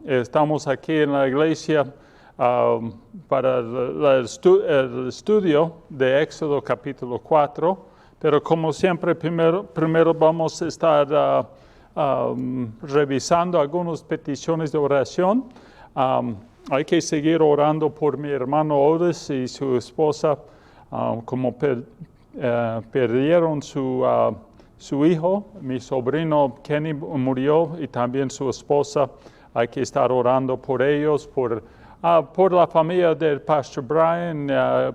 Estamos aquí en la iglesia para el estudio de Éxodo capítulo 4, pero como siempre primero vamos a estar revisando algunas peticiones de oración. Hay que seguir orando por mi hermano Otis y su esposa, como perdieron su hijo. Mi sobrino Kenny murió y también su esposa. Hay que estar orando por ellos, por la familia del Pastor Brian,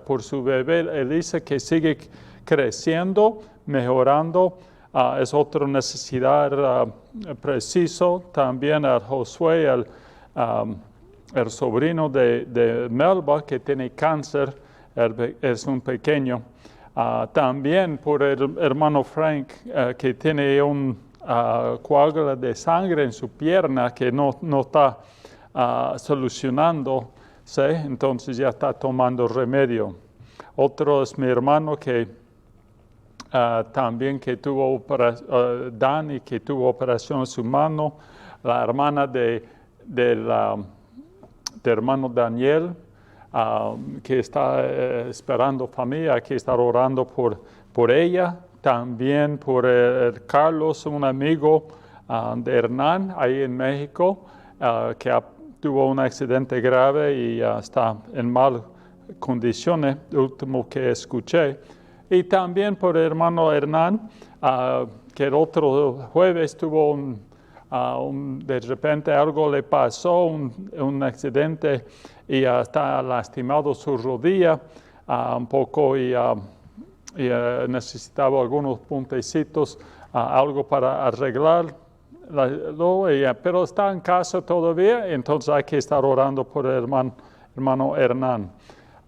por su bebé Elisa, que sigue creciendo, mejorando. Es otra necesidad preciso. También a Josué, el sobrino de Melba, que tiene cáncer, es un pequeño. También por el hermano Frank, que tiene un coágulo de sangre en su pierna que no está solucionando, ¿sí? Entonces ya está tomando remedio. Otro es mi hermano que también que tuvo Dani, que tuvo operación en su mano. La hermana de hermano Daniel, que está esperando familia. Hay que estar orando por ella. También por Carlos, un amigo de Hernán, ahí en México, que tuvo un accidente grave y está en malas condiciones, lo último que escuché. Y también por el hermano Hernán, que el otro jueves tuvo de repente algo le pasó, un accidente, y está lastimado su rodilla un poco y necesitaba algunos puntecitos, algo para arreglarlo, pero está en casa todavía, entonces hay que estar orando por el hermano Hernán.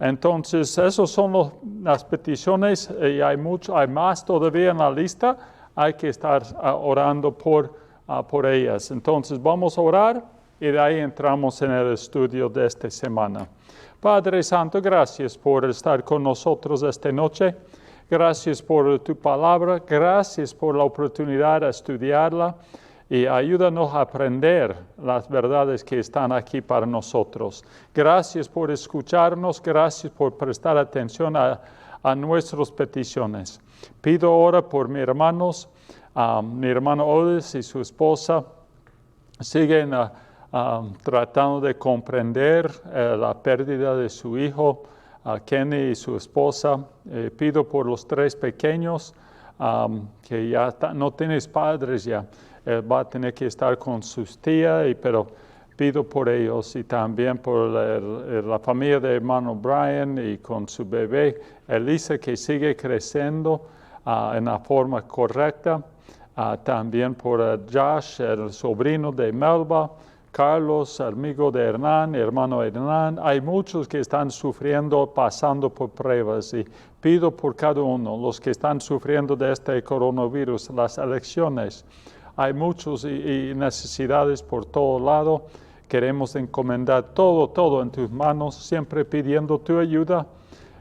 Entonces, esas son las peticiones, y hay más todavía en la lista. Hay que estar orando por ellas. Entonces, vamos a orar y de ahí entramos en el estudio de esta semana. Padre Santo, gracias por estar con nosotros esta noche. Gracias por tu palabra. Gracias por la oportunidad de estudiarla. Y ayúdanos a aprender las verdades que están aquí para nosotros. Gracias por escucharnos, gracias por prestar atención a nuestras peticiones. Pido ahora por mis hermanos, mi hermano Otis y su esposa, siguen tratando de comprender la pérdida de su hijo, Kenny y su esposa. Pido por los 3 pequeños, que ya no tienes padres ya. Va a tener que estar con sus tías, pero pido por ellos y también por la familia de hermano Brian y con su bebé Elisa, que sigue creciendo en la forma correcta. También por Josh, el sobrino de Melba, Carlos, amigo de Hernán, hermano Hernán. Hay muchos que están sufriendo, pasando por pruebas, y pido por cada uno, los que están sufriendo de este coronavirus, las elecciones. Hay muchos y necesidades por todo lado. Queremos encomendar todo en tus manos, siempre pidiendo tu ayuda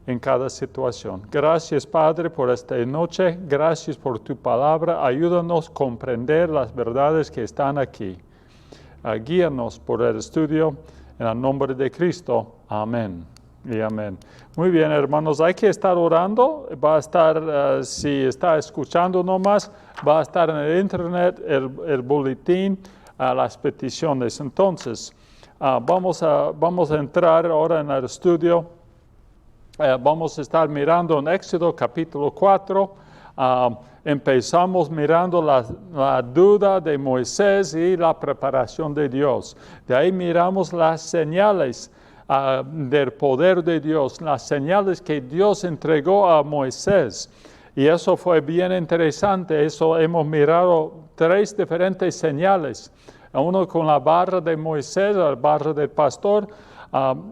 en cada situación. Gracias, Padre, por esta noche. Gracias por tu palabra. Ayúdanos a comprender las verdades que están aquí. Guíanos por el estudio. En el nombre de Cristo. Amén. Y amén. Muy bien, hermanos, hay que estar orando. Va a estar, si está escuchando nomás, va a estar en el internet el boletín, las peticiones. Entonces, vamos a entrar ahora en el estudio. Vamos a estar mirando en Éxodo capítulo 4. Empezamos mirando la duda de Moisés y la preparación de Dios. De ahí miramos las señales del poder de Dios, las señales que Dios entregó a Moisés. Y eso fue bien interesante. Eso hemos mirado 3 diferentes señales. Uno con la barra de Moisés, la barra del pastor,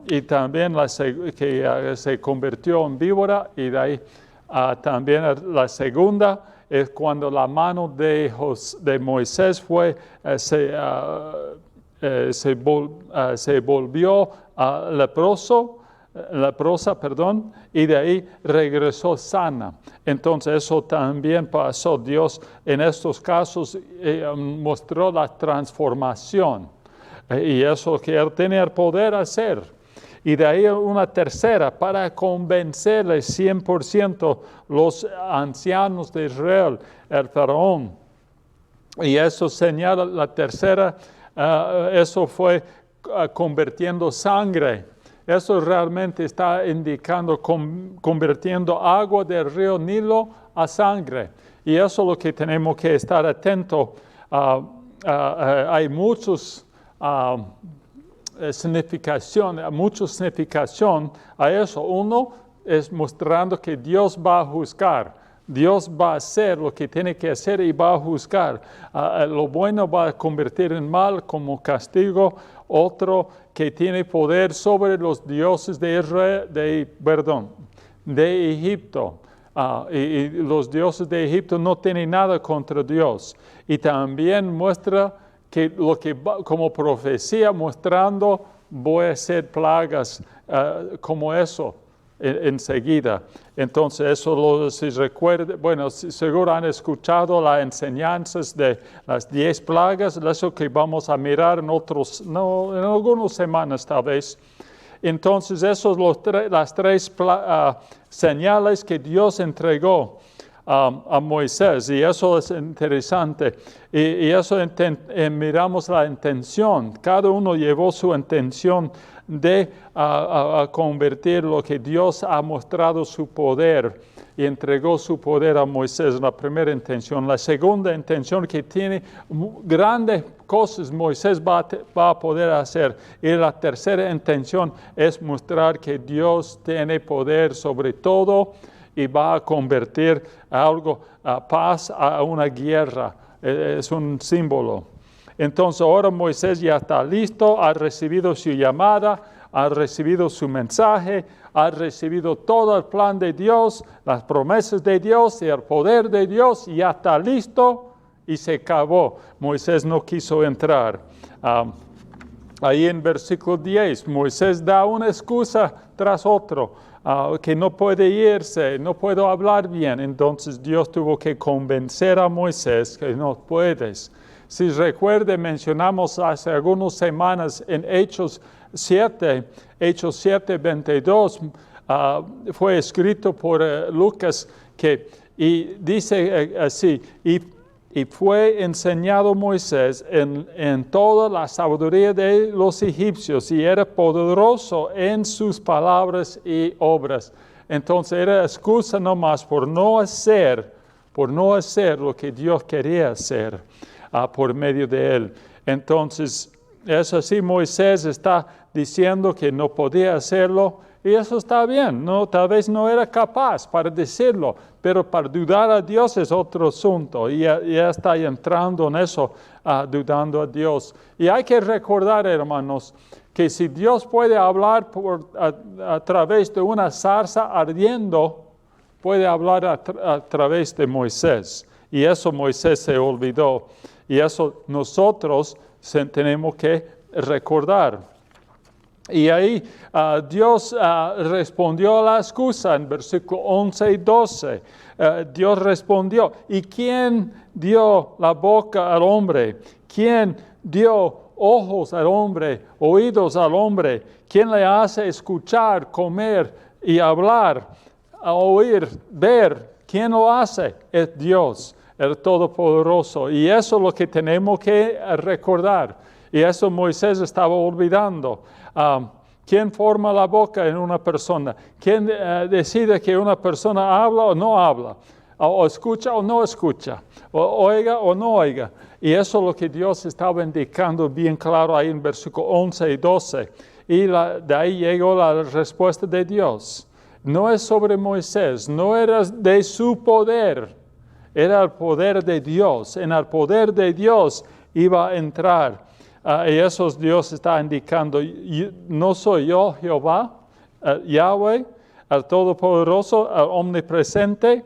y también que se convirtió en víbora. Y de ahí también la segunda es cuando la mano de Moisés se volvió leprosa, y de ahí regresó sana. Entonces eso también pasó. Dios en estos casos mostró la transformación. Y eso es lo que Él tiene el poder de hacer. Y de ahí una tercera, para convencerle 100% los ancianos de Israel, el faraón. Y eso señala la tercera, eso fue convirtiendo sangre. Eso realmente está indicando convirtiendo agua del río Nilo a sangre. Y eso es lo que tenemos que estar atentos. Hay mucha significación a eso. Uno es mostrando que Dios va a juzgar. Dios va a hacer lo que tiene que hacer y va a juzgar. Lo bueno va a convertir en mal como castigo. Otro que tiene poder sobre los dioses de Egipto. Y los dioses de Egipto no tienen nada contra Dios. Y también muestra que como profecía mostrando voy a hacer plagas como eso enseguida. Entonces eso si recuerda, bueno, seguro han escuchado las enseñanzas de las 10 plagas, eso que vamos a mirar en algunas semanas tal vez. Entonces esos las 3 señales que Dios entregó a Moisés, y eso es interesante, y eso miramos la intención, cada uno llevó su intención de convertir lo que Dios ha mostrado su poder y entregó su poder a Moisés, la primera intención. La segunda intención que tiene grandes cosas Moisés va a poder hacer. Y la tercera intención es mostrar que Dios tiene poder sobre todo y va a convertir algo, paz a una guerra. Es un símbolo. Entonces ahora Moisés ya está listo, ha recibido su llamada, ha recibido su mensaje, ha recibido todo el plan de Dios, las promesas de Dios y el poder de Dios, y ya está listo y se acabó. Moisés no quiso entrar. Ahí en versículo 10, Moisés da una excusa tras otro, que no puede irse, no puedo hablar bien. Entonces Dios tuvo que convencer a Moisés que no puedes. Si recuerde, mencionamos hace algunas semanas en Hechos 7, 22, fue escrito por Lucas y dice así, y fue enseñado Moisés en toda la sabiduría de los egipcios y era poderoso en sus palabras y obras. Entonces era excusa nomás por no hacer lo que Dios quería hacer por medio de él. Entonces, es así, Moisés está diciendo que no podía hacerlo, y eso está bien, tal vez no era capaz para decirlo, pero para dudar a Dios es otro asunto, y ya está entrando en eso, dudando a Dios. Y hay que recordar, hermanos, que si Dios puede hablar a través de una zarza ardiendo, puede hablar a través de Moisés, y eso Moisés se olvidó, y eso nosotros tenemos que recordar. Y ahí Dios respondió a la excusa en versículo 11 y 12. Dios respondió. ¿Y quién dio la boca al hombre? ¿Quién dio ojos al hombre, oídos al hombre? ¿Quién le hace escuchar, comer y hablar, oír, ver? ¿Quién lo hace? Es Dios, el Todopoderoso. Y eso es lo que tenemos que recordar. Y eso Moisés estaba olvidando. ¿Quién forma la boca en una persona? ¿Quién decide que una persona habla o no habla? O escucha o no escucha? O oiga o no oiga? Y eso es lo que Dios estaba indicando bien claro ahí en versículo 11 y 12. Y de ahí llegó la respuesta de Dios. No es sobre Moisés, no era de su poder, era el poder de Dios. En el poder de Dios iba a entrar. Y eso Dios está indicando, no soy yo Jehová, Yahweh, el Todopoderoso, el Omnipresente,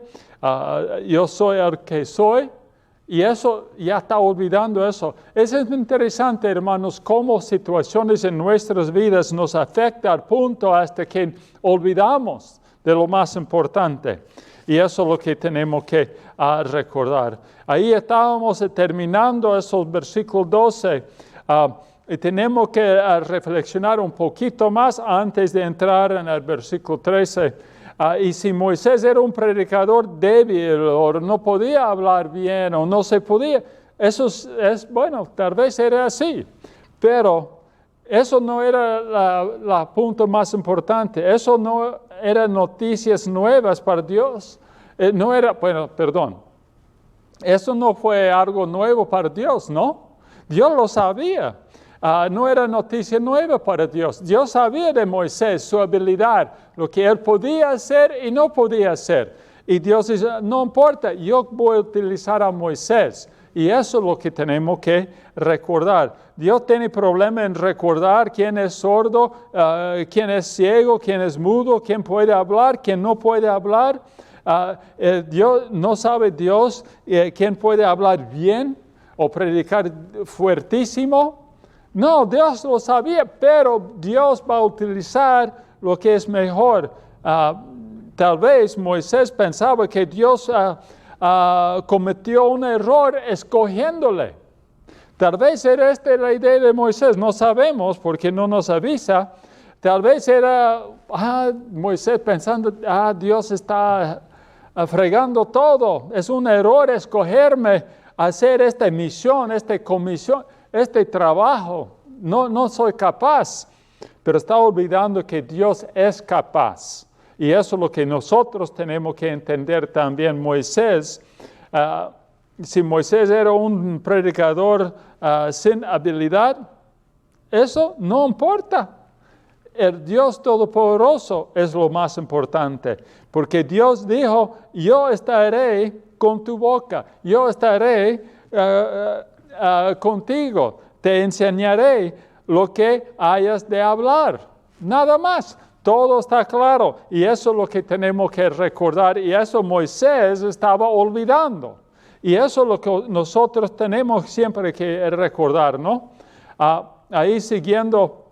yo soy el que soy, y eso ya está olvidando eso. Es interesante, hermanos, cómo situaciones en nuestras vidas nos afectan al punto hasta que olvidamos de lo más importante. Y eso es lo que tenemos que recordar. Ahí estábamos terminando esos versículos 12. y tenemos que reflexionar un poquito más antes de entrar en el versículo 13. Y si Moisés era un predicador débil o no podía hablar bien o no se podía, eso bueno, tal vez era así, pero eso no era la punto más importante. Eso no eran noticias nuevas para Dios. Eso no fue algo nuevo para Dios, ¿no? Dios lo sabía. No era noticia nueva para Dios. Dios sabía de Moisés, su habilidad, lo que él podía hacer y no podía hacer. Y Dios dice, no importa, yo voy a utilizar a Moisés. Y eso es lo que tenemos que recordar. Dios tiene problema en recordar quién es sordo, quién es ciego, quién es mudo, quién puede hablar, quién no puede hablar. Dios, ¿no sabe Dios quién puede hablar bien o predicar fuertísimo? No, Dios lo sabía, pero Dios va a utilizar lo que es mejor. Tal vez Moisés pensaba que Dios cometió un error escogiéndole. Tal vez era esta la idea de Moisés, no sabemos porque no nos avisa. Tal vez era Moisés pensando, Dios está fregando todo. Es un error escogerme a hacer esta misión, esta comisión, este trabajo. No soy capaz. Pero está olvidando que Dios es capaz. Y eso es lo que nosotros tenemos que entender también. Moisés, si Moisés era un predicador sin habilidad, eso no importa. El Dios Todopoderoso es lo más importante, porque Dios dijo, yo estaré con tu boca, yo estaré contigo, te enseñaré lo que hayas de hablar, nada más. Todo está claro y eso es lo que tenemos que recordar y eso Moisés estaba olvidando. Y eso es lo que nosotros tenemos siempre que recordar, ¿no? Ahí siguiendo,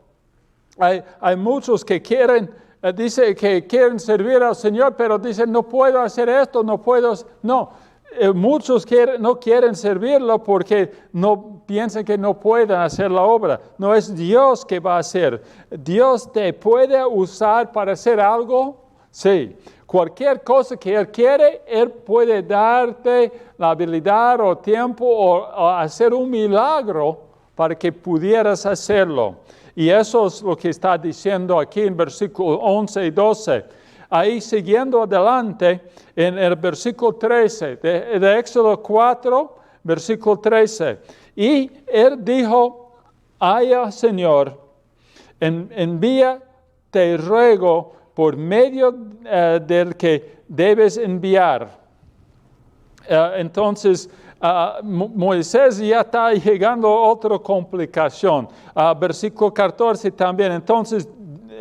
hay muchos que dice que quieren servir al Señor, pero dicen no puedo hacer esto, no puedo. No, muchos no quieren servirlo porque no piensan que no pueden hacer la obra. No es Dios que va a hacer. Dios te puede usar para hacer algo. Sí, cualquier cosa que Él quiere, Él puede darte la habilidad o tiempo o hacer un milagro para que pudieras hacerlo. Y eso es lo que está diciendo aquí en versículos 11 y 12. Ahí siguiendo adelante, en el versículo 13 de Éxodo 4, versículo 13. Y Él dijo, Señor, envía, te ruego, por medio del que debes enviar. Entonces, Moisés ya está llegando a otra complicación. Versículo 14 también. Entonces,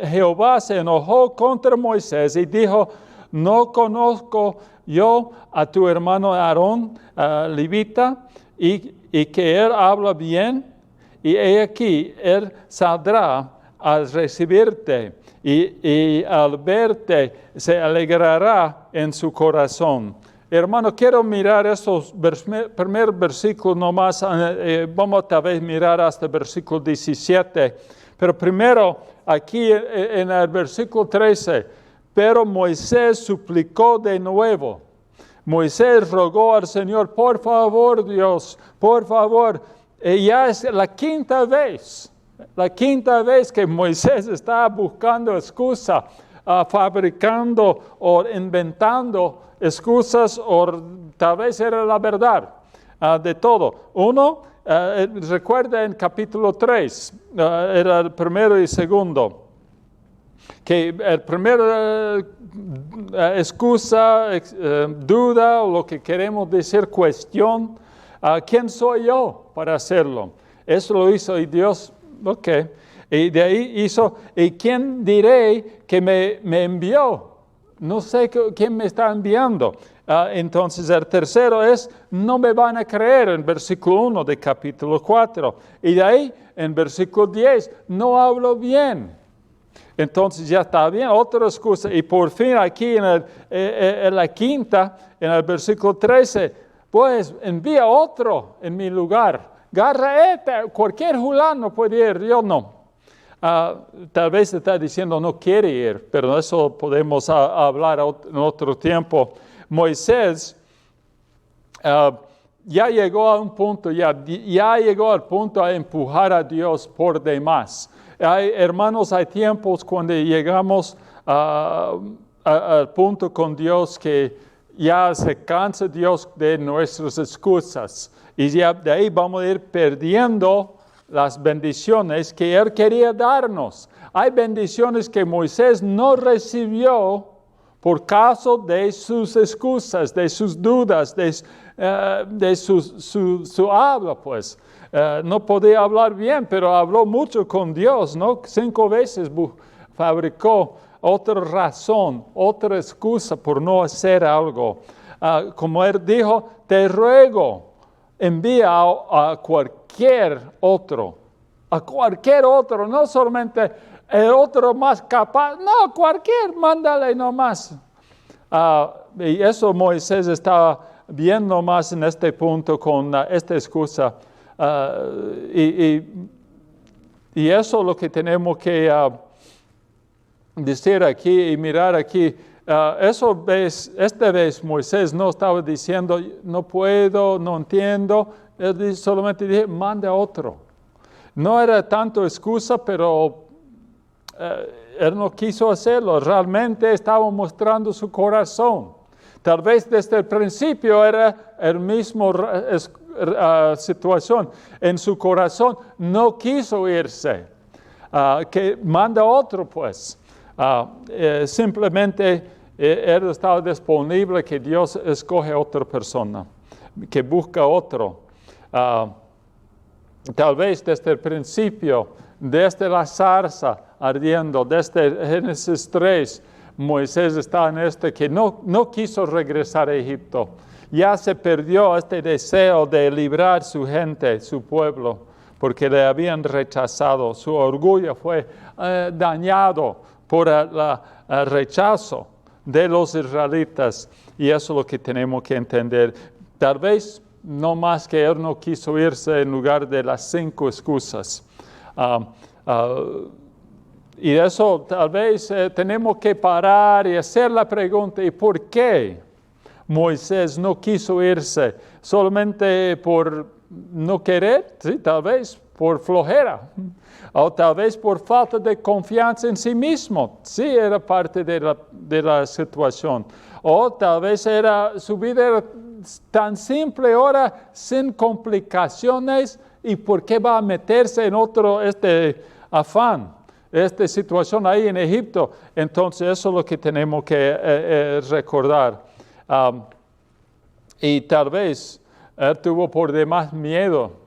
Jehová se enojó contra Moisés y dijo, no conozco yo a tu hermano Aarón, levita, y que él habla bien, y he aquí, él saldrá a recibirte, y al verte se alegrará en su corazón. Hermano, quiero mirar esos primer versículos nomás, vamos tal vez mirar hasta el versículo 17, pero primero aquí en el versículo 13, pero Moisés suplicó de nuevo. Moisés rogó al Señor, por favor Dios, por favor. Ya es la quinta vez que Moisés está buscando excusa, fabricando o inventando excusas, o tal vez era la verdad de todo. Uno, recuerda en capítulo 3, era el primero y segundo, que el primero excusa, duda, o lo que queremos decir, cuestión, ¿quién soy yo para hacerlo? Eso lo hizo y Dios, ok. Y de ahí hizo, ¿y quién diré que me envió? No sé quién me está enviando. Entonces el tercero es, no me van a creer, en versículo 1 de capítulo 4. Y de ahí, en versículo 10, no hablo bien. Entonces ya está bien, otra excusa. Y por fin aquí en la quinta, en el versículo 13, pues envía otro en mi lugar. agarra cualquier fulano puede ir, yo no. Tal vez está diciendo no quiere ir, pero eso podemos hablar en otro tiempo. Moisés ya llegó a un punto, ya llegó al punto a empujar a Dios por demás. Hermanos, hay tiempos cuando llegamos al punto con Dios que ya se cansa Dios de nuestras excusas. Y ya de ahí vamos a ir perdiendo las bendiciones que Él quería darnos. Hay bendiciones que Moisés no recibió por causa de sus excusas, de sus dudas, de su habla, pues. No podía hablar bien, pero habló mucho con Dios, ¿no? 5 veces fabricó otra razón, otra excusa por no hacer algo. Como Él dijo, te ruego, envía a cualquier otro, no solamente el otro más capaz, no, cualquier, mándale nomás. Y eso Moisés estaba viendo más en este punto con esta excusa. Y eso es lo que tenemos que decir aquí y mirar aquí. Esta vez Moisés no estaba diciendo, no puedo, no entiendo. Él solamente dijo, manda a otro. No era tanto excusa, pero él no quiso hacerlo. Realmente estaba mostrando su corazón. Tal vez desde el principio era el mismo situación. En su corazón no quiso irse. Que manda otro, pues. Simplemente él estaba disponible que Dios escoge a otra persona, que busca otro. Tal vez desde el principio, desde la zarza ardiendo, desde Génesis 3, Moisés está en que no quiso regresar a Egipto. Ya se perdió este deseo de librar su gente, su pueblo, porque le habían rechazado. Su orgullo fue dañado por el rechazo de los israelitas. Y eso es lo que tenemos que entender. Tal vez no más que él no quiso irse en lugar de las 5 excusas. Y eso tal vez tenemos que parar y hacer la pregunta, ¿y por qué Moisés no quiso irse? ¿Solamente por no querer? Sí, tal vez por flojera. O tal vez por falta de confianza en sí mismo. Sí, era parte de la situación. O tal vez su vida era tan simple ahora, sin complicaciones. ¿Y por qué va a meterse en otro afán? Esta situación ahí en Egipto. Entonces eso es lo que tenemos que recordar. Y tal vez él tuvo por demás miedo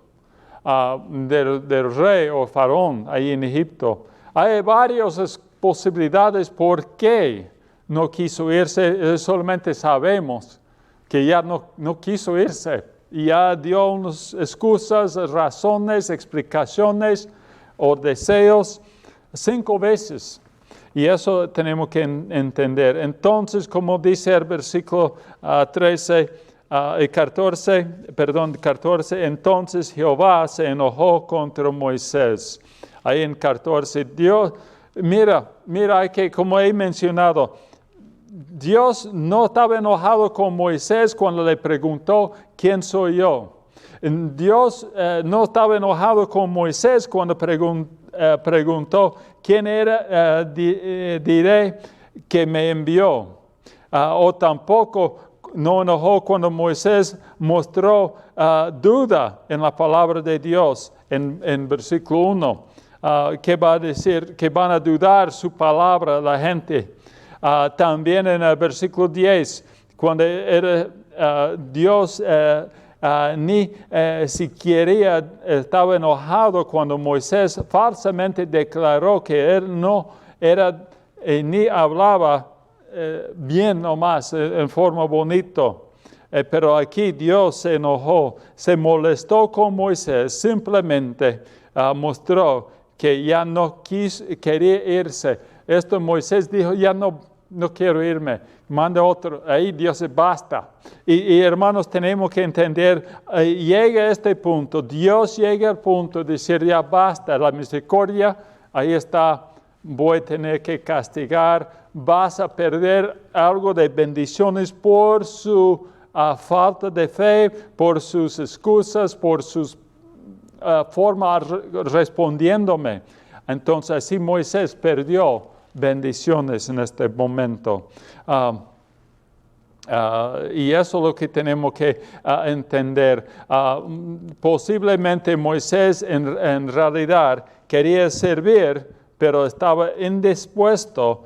del rey o faraón ahí en Egipto. Hay varias posibilidades por qué no quiso irse. Solamente sabemos que ya no quiso irse. Y ya dio unas excusas, razones, explicaciones o deseos 5 veces. Y eso tenemos que entender. Entonces, como dice el versículo 14, entonces Jehová se enojó contra Moisés. Ahí en 14, Dios, mira que como he mencionado, Dios no estaba enojado con Moisés cuando le preguntó, ¿quién soy yo? Dios no estaba enojado con Moisés cuando preguntó, ¿quién era? Diré que me envió. O tampoco no enojó cuando Moisés mostró duda en la palabra de Dios en versículo 1. ¿Qué va a decir? Que van a dudar su palabra la gente. También en el versículo 10, cuando era Dios ni siquiera estaba enojado cuando Moisés falsamente declaró que él no era ni hablaba bien nomás, en forma bonito. Pero aquí Dios se enojó, se molestó con Moisés, simplemente mostró que ya no quería irse. Esto Moisés dijo, ya no no quiero irme, manda otro. Ahí Dios dice, basta. Y hermanos, tenemos que entender, llega a este punto, Dios llega al punto de decir, ya basta, la misericordia, ahí está, voy a tener que castigar, vas a perder algo de bendiciones por su falta de fe, por sus excusas, por sus forma respondiéndome. Entonces así Moisés perdió bendiciones en este momento. Y eso es lo que tenemos que entender. Posiblemente Moisés en realidad quería servir, pero estaba indispuesto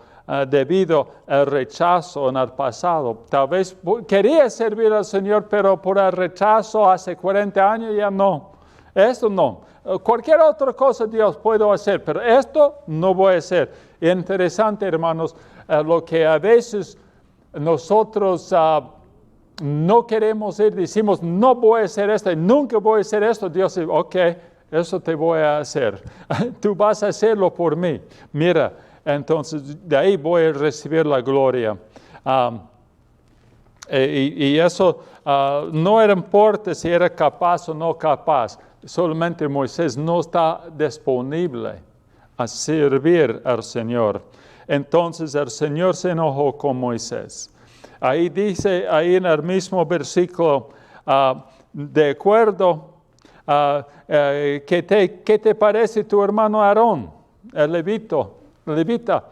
debido al rechazo en el pasado. Tal vez quería servir al Señor, pero por el rechazo hace 40 años ya no. Esto no. Cualquier otra cosa Dios puedo hacer, pero esto no voy a hacer. Interesante, hermanos, lo que a veces nosotros no queremos ir, decimos, no voy a hacer esto, nunca voy a hacer esto. Dios dice, ok, eso te voy a hacer. Tú vas a hacerlo por mí. Mira, entonces de ahí voy a recibir la gloria. Y eso no importa si era capaz o no capaz. Solamente Moisés no está disponible a servir al Señor. Entonces el Señor se enojó con Moisés. Ahí dice, ahí en el mismo versículo, de acuerdo, ¿qué te parece tu hermano Aarón, el levita?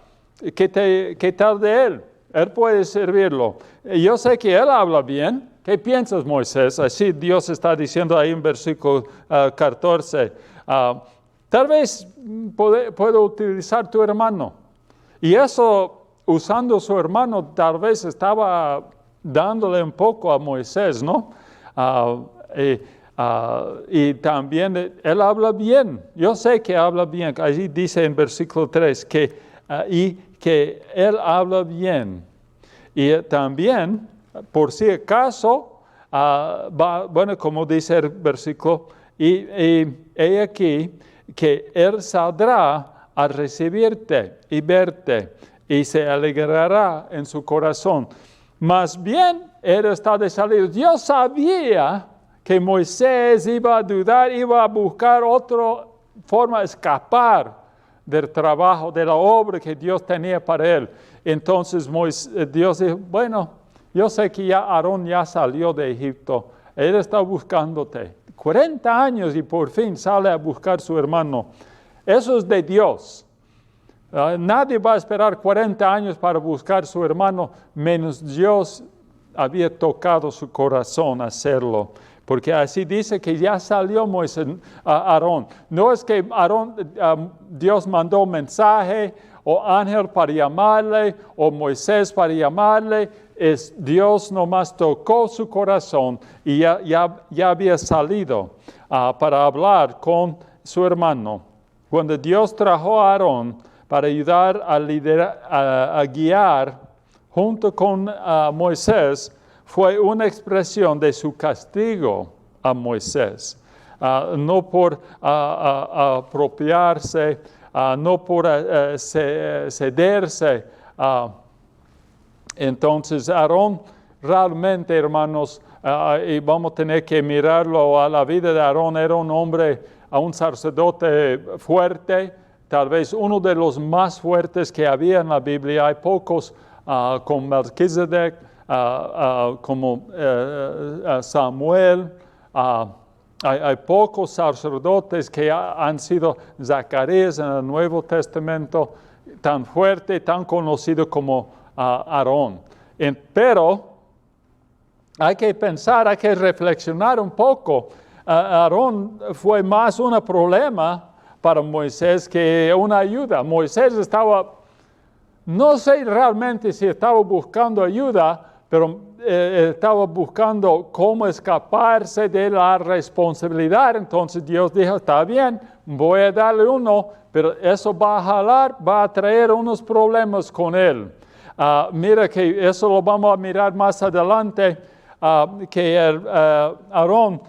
¿Qué tal de él? Él puede servirlo. Yo sé que él habla bien. ¿Qué piensas, Moisés? Así Dios está diciendo ahí en versículo 14. Tal vez puedo utilizar tu hermano. Y eso, usando su hermano, tal vez estaba dándole un poco a Moisés, ¿no? Y también él habla bien. Yo sé que habla bien. Allí dice en versículo 3 que él habla bien. Y también, por si acaso, bueno, como dice el versículo, y he aquí que él saldrá a recibirte y verte, y se alegrará en su corazón. Más bien, él está de salida. Dios sabía que Moisés iba a dudar, iba a buscar otra forma de escapar del trabajo, de la obra que Dios tenía para él. Entonces Dios dijo, bueno, yo sé que ya Aarón ya salió de Egipto, él está buscándote. 40 años y por fin sale a buscar a su hermano. Eso es de Dios. Nadie va a esperar 40 años para buscar a su hermano, menos Dios había tocado su corazón hacerlo. Porque así dice que ya salió Aarón. No es que Dios mandó un mensaje o ángel para llamarle o Moisés para llamarle. Es Dios nomás tocó su corazón y ya había salido para hablar con su hermano. Cuando Dios trajo a Aarón para ayudar a guiar junto con Moisés, fue una expresión de su castigo a Moisés. No por apropiarse, no por cederse. Entonces, Aarón realmente, hermanos, y vamos a tener que mirarlo a la vida de Aarón, era un hombre, un sacerdote fuerte, tal vez uno de los más fuertes que había en la Biblia. Hay pocos con Melquisedec, como Samuel. Hay pocos sacerdotes que han sido Zacarías en el Nuevo Testamento, tan fuerte, tan conocido como Aarón. Pero hay que pensar, hay que reflexionar un poco. Aarón fue más un problema para Moisés que una ayuda. Moisés no sé realmente si estaba buscando ayuda, pero estaba buscando cómo escaparse de la responsabilidad. Entonces Dios dijo, está bien, voy a darle uno, pero eso va a jalar, va a traer unos problemas con él. Mira que eso lo vamos a mirar más adelante, que Aarón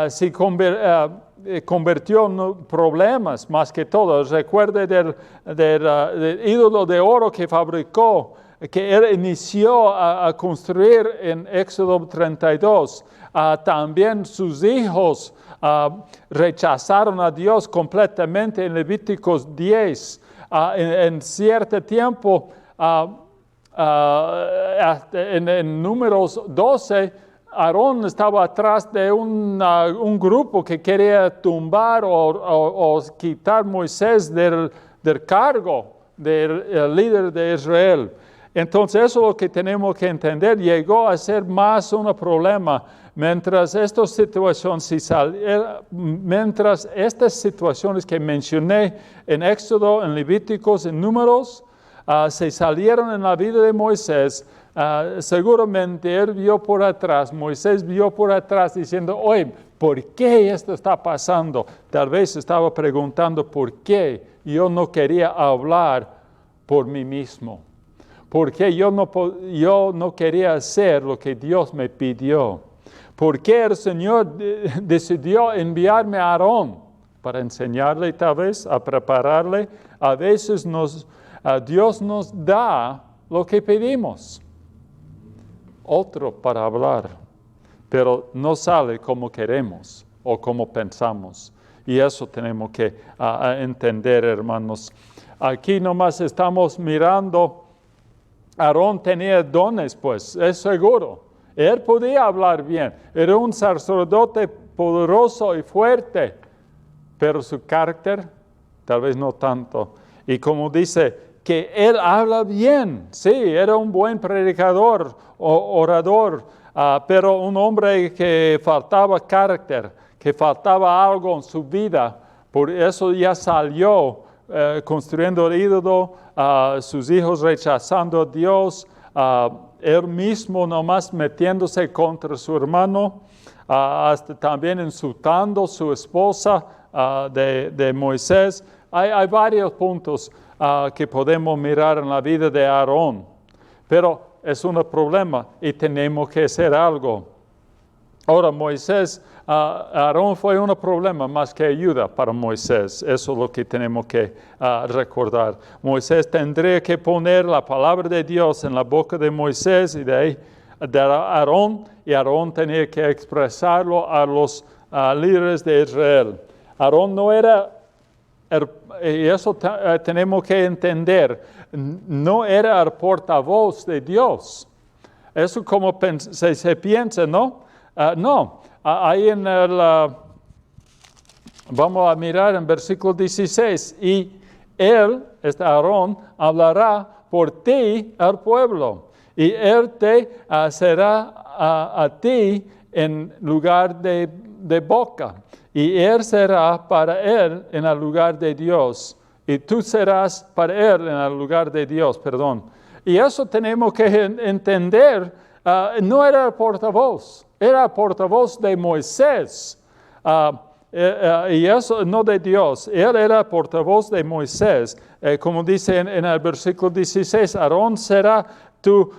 se convirtió en problemas más que todo. Recuerde del ídolo de oro que fabricó que Él inició a construir en Éxodo 32. También sus hijos rechazaron a Dios completamente en Levíticos 10. En cierto tiempo, en Números 12, Aarón estaba atrás de un grupo que quería tumbar o quitar a Moisés del cargo del líder de Israel. Entonces eso es lo que tenemos que entender. Llegó a ser más un problema mientras estas situaciones que mencioné en Éxodo, en Levíticos, en Números, se salieron en la vida de Moisés. Seguramente él vio por atrás, Moisés vio por atrás diciendo, oye, ¿por qué esto está pasando? Tal vez estaba preguntando por qué yo no quería hablar por mí mismo. ¿Por qué yo no quería hacer lo que Dios me pidió? ¿Por qué el Señor decidió enviarme a Aarón? Para enseñarle tal vez, a prepararle. A veces Dios nos da lo que pedimos. Otro para hablar, pero no sale como queremos o como pensamos. Y eso tenemos que entender, hermanos. Aquí nomás estamos mirando, Aarón tenía dones, pues, es seguro. Él podía hablar bien, era un sacerdote poderoso y fuerte, pero su carácter tal vez no tanto. Y como dice, que él habla bien, sí, era un buen predicador, orador, pero un hombre que faltaba carácter, que faltaba algo en su vida, por eso ya salió construyendo el ídolo, sus hijos rechazando a Dios, él mismo nomás metiéndose contra su hermano, hasta también insultando a su esposa de Moisés. Hay varios puntos que podemos mirar en la vida de Aarón, pero es un problema y tenemos que hacer algo. Ahora Aarón fue un problema más que ayuda para Moisés. Eso es lo que tenemos que recordar. Moisés tendría que poner la palabra de Dios en la boca de Moisés y de Aarón, y Aarón tenía que expresarlo a los líderes de Israel. Aarón no era, y eso tenemos que entender, no era el portavoz de Dios. Eso como se piensa, ¿no? No, ahí vamos a mirar en versículo 16, y él, Aarón, hablará por ti al pueblo, y él te será a ti en lugar de boca, y él será para él en el lugar de Dios, y tú serás para él en el lugar de Dios, perdón. Y eso tenemos que entender, no era el portavoz, era el portavoz de Moisés, y eso no de Dios. Él era el portavoz de Moisés. Como dice en el versículo 16, Aarón será tu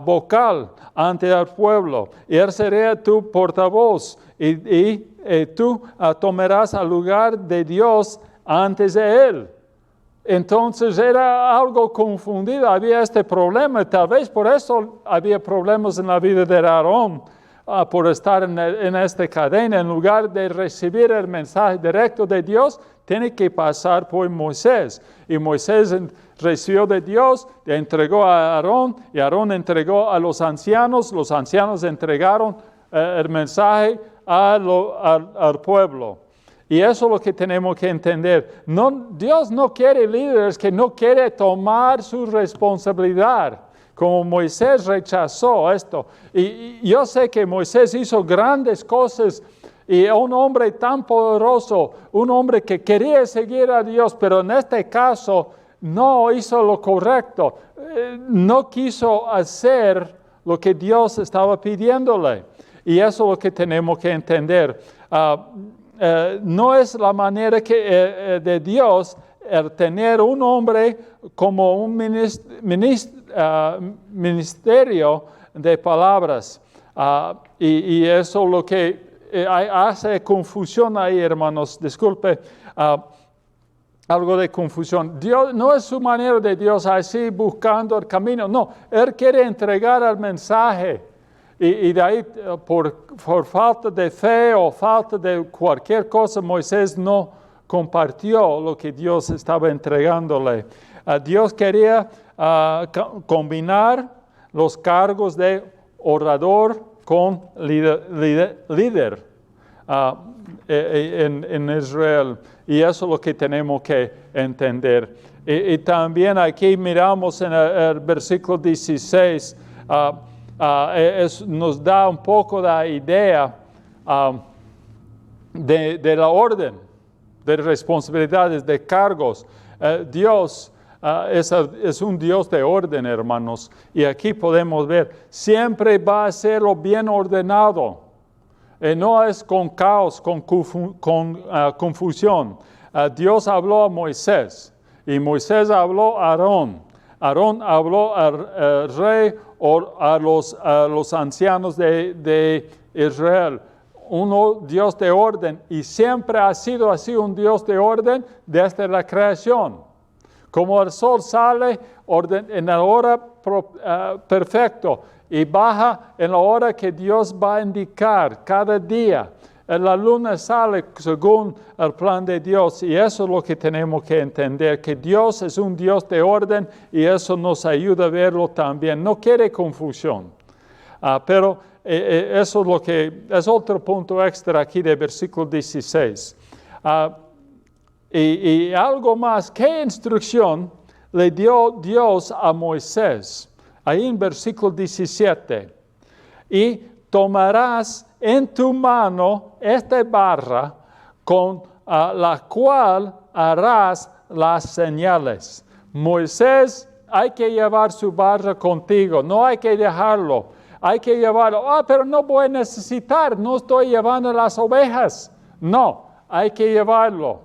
vocal ante el pueblo. Él será tu portavoz y tú tomarás el lugar de Dios antes de él. Entonces era algo confundido, había este problema, tal vez por eso había problemas en la vida de Aarón, por estar en esta cadena. En lugar de recibir el mensaje directo de Dios, tiene que pasar por Moisés. Y Moisés recibió de Dios, le entregó a Aarón, y Aarón entregó a los ancianos entregaron el mensaje al pueblo. Y eso es lo que tenemos que entender. Dios no quiere líderes que no quieren tomar su responsabilidad, como Moisés rechazó esto. Y yo sé que Moisés hizo grandes cosas, y un hombre tan poderoso, un hombre que quería seguir a Dios, pero en este caso no hizo lo correcto, no quiso hacer lo que Dios estaba pidiéndole. Y eso es lo que tenemos que entender. No es la manera de Dios el tener un hombre como un ministerio de palabras. Y eso es lo que hace confusión ahí, hermanos. Disculpe. algo de confusión. Dios no es su manera de Dios así buscando el camino. No, Él quiere entregar el mensaje. Y de ahí, por falta de fe o falta de cualquier cosa, Moisés no compartió lo que Dios estaba entregándole. Dios quería combinar los cargos de orador con líder en Israel. Y eso es lo que tenemos que entender. Y también aquí miramos en el versículo 16, nos da un poco la idea de la orden, de responsabilidades, de cargos. Dios es un Dios de orden, hermanos. Y aquí podemos ver, siempre va a ser lo bien ordenado. No es con caos, con confusión. Dios habló a Moisés y Moisés habló a Aarón. Aarón habló al rey o a los ancianos de Israel. Dios de orden, y siempre ha sido así un Dios de orden desde la creación. Como el sol sale en la hora perfecta y baja en la hora que Dios va a indicar cada día. La luna sale según el plan de Dios, y eso es lo que tenemos que entender, que Dios es un Dios de orden, y eso nos ayuda a verlo también. No quiere confusión, pero eso es lo que es otro punto extra aquí del versículo 16. Y algo más, ¿qué instrucción le dio Dios a Moisés? Ahí en versículo 17. Y tomarás en tu mano esta barra con la cual harás las señales. Moisés, hay que llevar su barra contigo, no hay que dejarlo. Hay que llevarlo. Pero no voy a necesitar, no estoy llevando las ovejas. No, hay que llevarlo.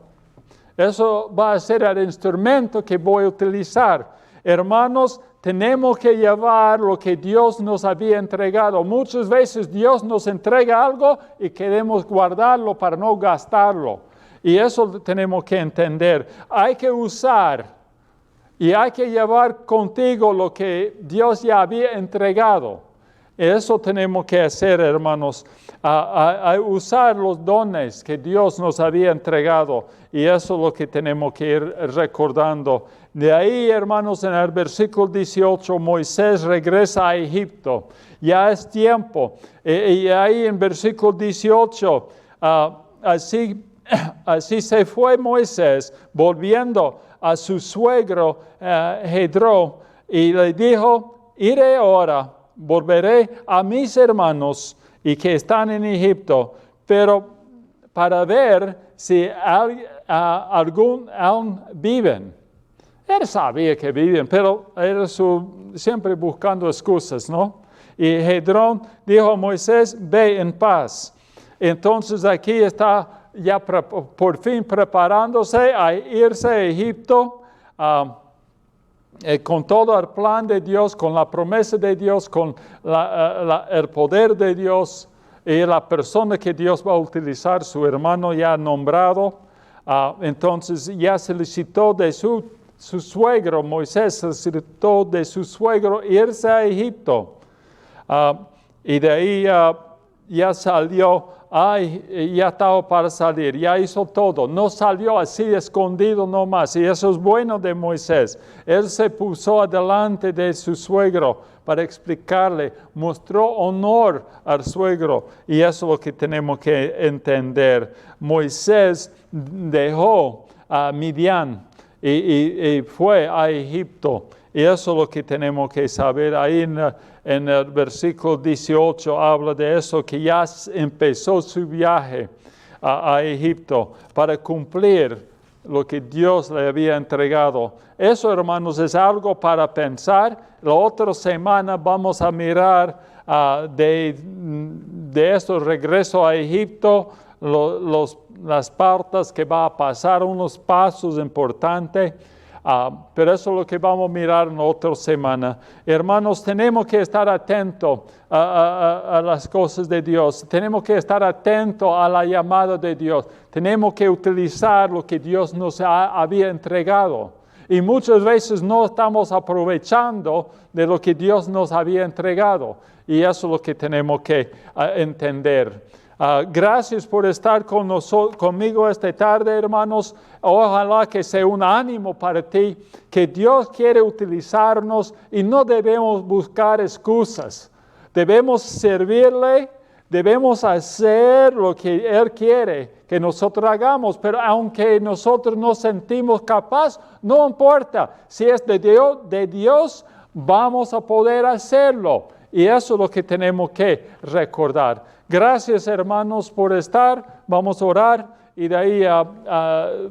Eso va a ser el instrumento que voy a utilizar. Hermanos, tenemos que llevar lo que Dios nos había entregado. Muchas veces Dios nos entrega algo y queremos guardarlo para no gastarlo. Y eso tenemos que entender. Hay que usar y hay que llevar contigo lo que Dios ya había entregado. Eso tenemos que hacer, hermanos, a usar los dones que Dios nos había entregado. Y eso es lo que tenemos que ir recordando. De ahí, hermanos, en el versículo 18, Moisés regresa a Egipto. Ya es tiempo. Y ahí en versículo 18, así se fue Moisés, volviendo a su suegro Jetro, y le dijo, iré ahora. Volveré a mis hermanos y que están en Egipto, pero para ver si aún viven. Él sabía que viven, pero era siempre buscando excusas, ¿no? Y Jetro dijo a Moisés, ve en paz. Entonces aquí está ya por fin preparándose a irse a Egipto, con todo el plan de Dios, con la promesa de Dios, con el poder de Dios y la persona que Dios va a utilizar, su hermano ya nombrado. Entonces ya solicitó de su suegro, Moisés solicitó de su suegro irse a Egipto. Y de ahí ya salió. Ya estaba para salir, ya hizo todo, no salió así escondido nomás, y eso es bueno de Moisés. Él se puso adelante de su suegro para explicarle, mostró honor al suegro, y eso es lo que tenemos que entender. Moisés dejó a Midian y fue a Egipto. Y eso es lo que tenemos que saber. Ahí en el versículo 18 habla de eso, que ya empezó su viaje a Egipto para cumplir lo que Dios le había entregado. Eso, hermanos, es algo para pensar. La otra semana vamos a mirar de este regreso a Egipto, las partes que va a pasar, unos pasos importantes. Pero eso es lo que vamos a mirar en otra semana. Hermanos, tenemos que estar atentos a las cosas de Dios. Tenemos que estar atentos a la llamada de Dios. Tenemos que utilizar lo que Dios nos había entregado. Y muchas veces no estamos aprovechando de lo que Dios nos había entregado. Y eso es lo que tenemos que entender. Gracias por estar conmigo esta tarde, hermanos. Ojalá que sea un ánimo para ti, que Dios quiere utilizarnos y no debemos buscar excusas. Debemos servirle, debemos hacer lo que Él quiere que nosotros hagamos, pero aunque nosotros no sentimos capaz, no importa. Si es de Dios, vamos a poder hacerlo. Y eso es lo que tenemos que recordar. Gracias, hermanos, por estar. Vamos a orar y de ahí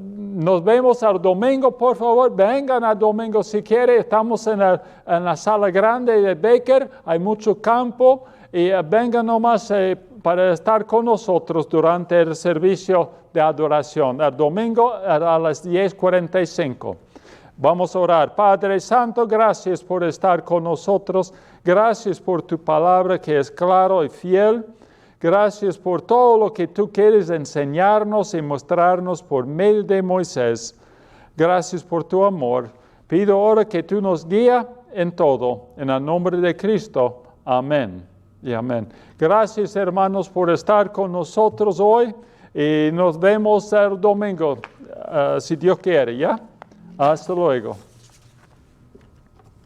nos vemos al domingo. Por favor, vengan al domingo si quieren. Estamos en la sala grande de Baker. Hay mucho campo y vengan nomás para estar con nosotros durante el servicio de adoración. El domingo a las 10:45. Vamos a orar. Padre Santo, gracias por estar con nosotros. Gracias por tu palabra que es claro y fiel. Gracias por todo lo que tú quieres enseñarnos y mostrarnos por medio de Moisés. Gracias por tu amor. Pido ahora que tú nos guíes en todo. En el nombre de Cristo. Amén y amén. Gracias, hermanos, por estar con nosotros hoy. Y nos vemos el domingo, si Dios quiere, ¿ya? Hasta luego.